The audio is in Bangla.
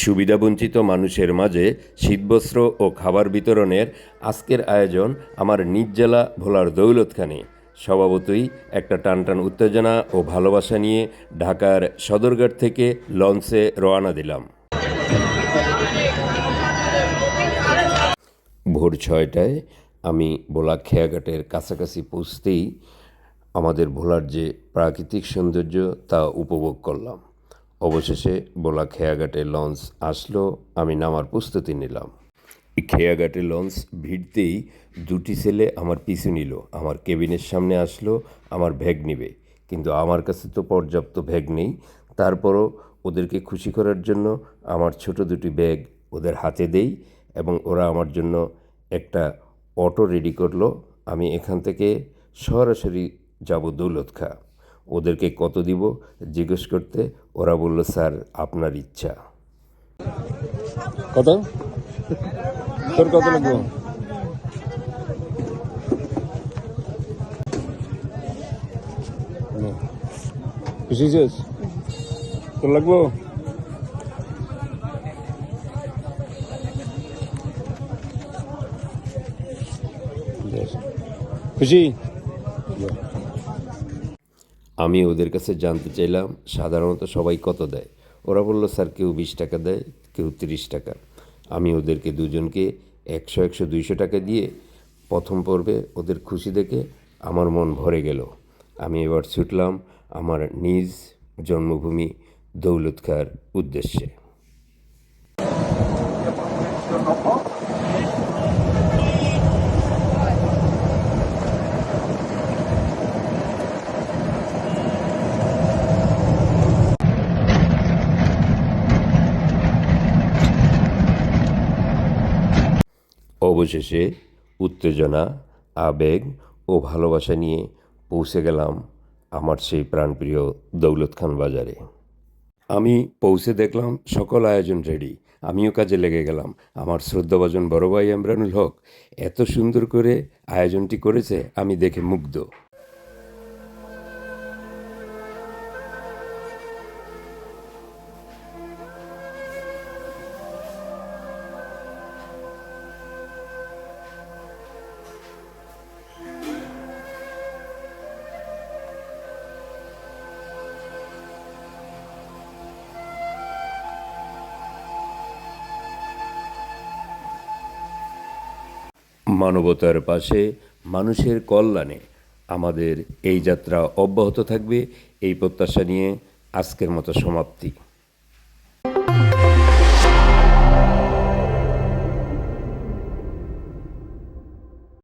সুবিধাবঞ্চিত মানুষের মাঝে শীতবস্ত্র ও খাবার বিতরণের আজকের আয়োজন আমার নিজ জেলা ভোলার দৌলতখানে। স্বভাবতই একটা টানটান উত্তেজনা ও ভালোবাসা নিয়ে ঢাকার সদরঘাট থেকে লঞ্চে রওনা দিলাম। ভোর 6টায় আমি ভোলা খেয়াঘাটের কাছাকাছি পৌঁছতেই আমাদের ভোলার যে প্রাকৃতিক সৌন্দর্য তা উপভোগ করলাম। অবশেষে ভোলা খেয়াঘাটে লঞ্চ আসলো, আমি নামার প্রস্তুতি নিলাম। খেয়াঘাটে লঞ্চ ভিড়তেই দুটি ছেলে আমার পিছু নিল। আমার কেবিনের সামনে আসলো আমার ব্যাগ নিবে, কিন্তু আমার কাছে তো পর্যাপ্ত ব্যাগ নেই। তারপরও ওদেরকে খুশি করার জন্য আমার ছোট দুটি ব্যাগ ওদের হাতে দেই এবং ওরা আমার জন্য একটা অটো রেডি করলো। আমি এখান থেকে সরাসরি যাব দৌলত খাঁ। ওদেরকে কত দিব জিজ্ঞেস করতে ওরা বলল, স্যার আপনার ইচ্ছা। কত তোর কত লাগবো? খুশি হয়েছিস? তোর লাগবো? খুশি? আমি ওদের কাছে জানতে চাইলাম সাধারণত সবাই কত দেয়। ওরা বলল, স্যার কেউ 20 টাকা দেয়, কেউ 30 টাকা। আমি ওদেরকে দুজনকে 100, 200 টাকা দিয়ে প্রথম পর্বে ওদের খুশি দেখে আমার মন ভরে গেল। আমি এবার ছুটলাম আমার নিজ জন্মভূমি দৌলত খাঁর উদ্দেশ্যে। অবশেষে উত্তেজনা, আবেগ ও ভালোবাসা নিয়ে পৌঁছে গেলাম আমার সেই প্রাণপ্রিয় দৌলত খান বাজারে। আমি পৌঁছে দেখলাম সকল আয়োজন রেডি। আমিও কাজে লেগে গেলাম। আমার শ্রদ্ধাভাজন বড় ভাই ইমরানুল হক এত সুন্দর করে আয়োজনটি করেছে, আমি দেখে মুগ্ধ। মানবতার পাশে মানুষের কল্যাণে আমাদের এই যাত্রা অব্যাহত থাকবে, এই প্রত্যাশা নিয়ে আজকের মতো সমাপ্তি।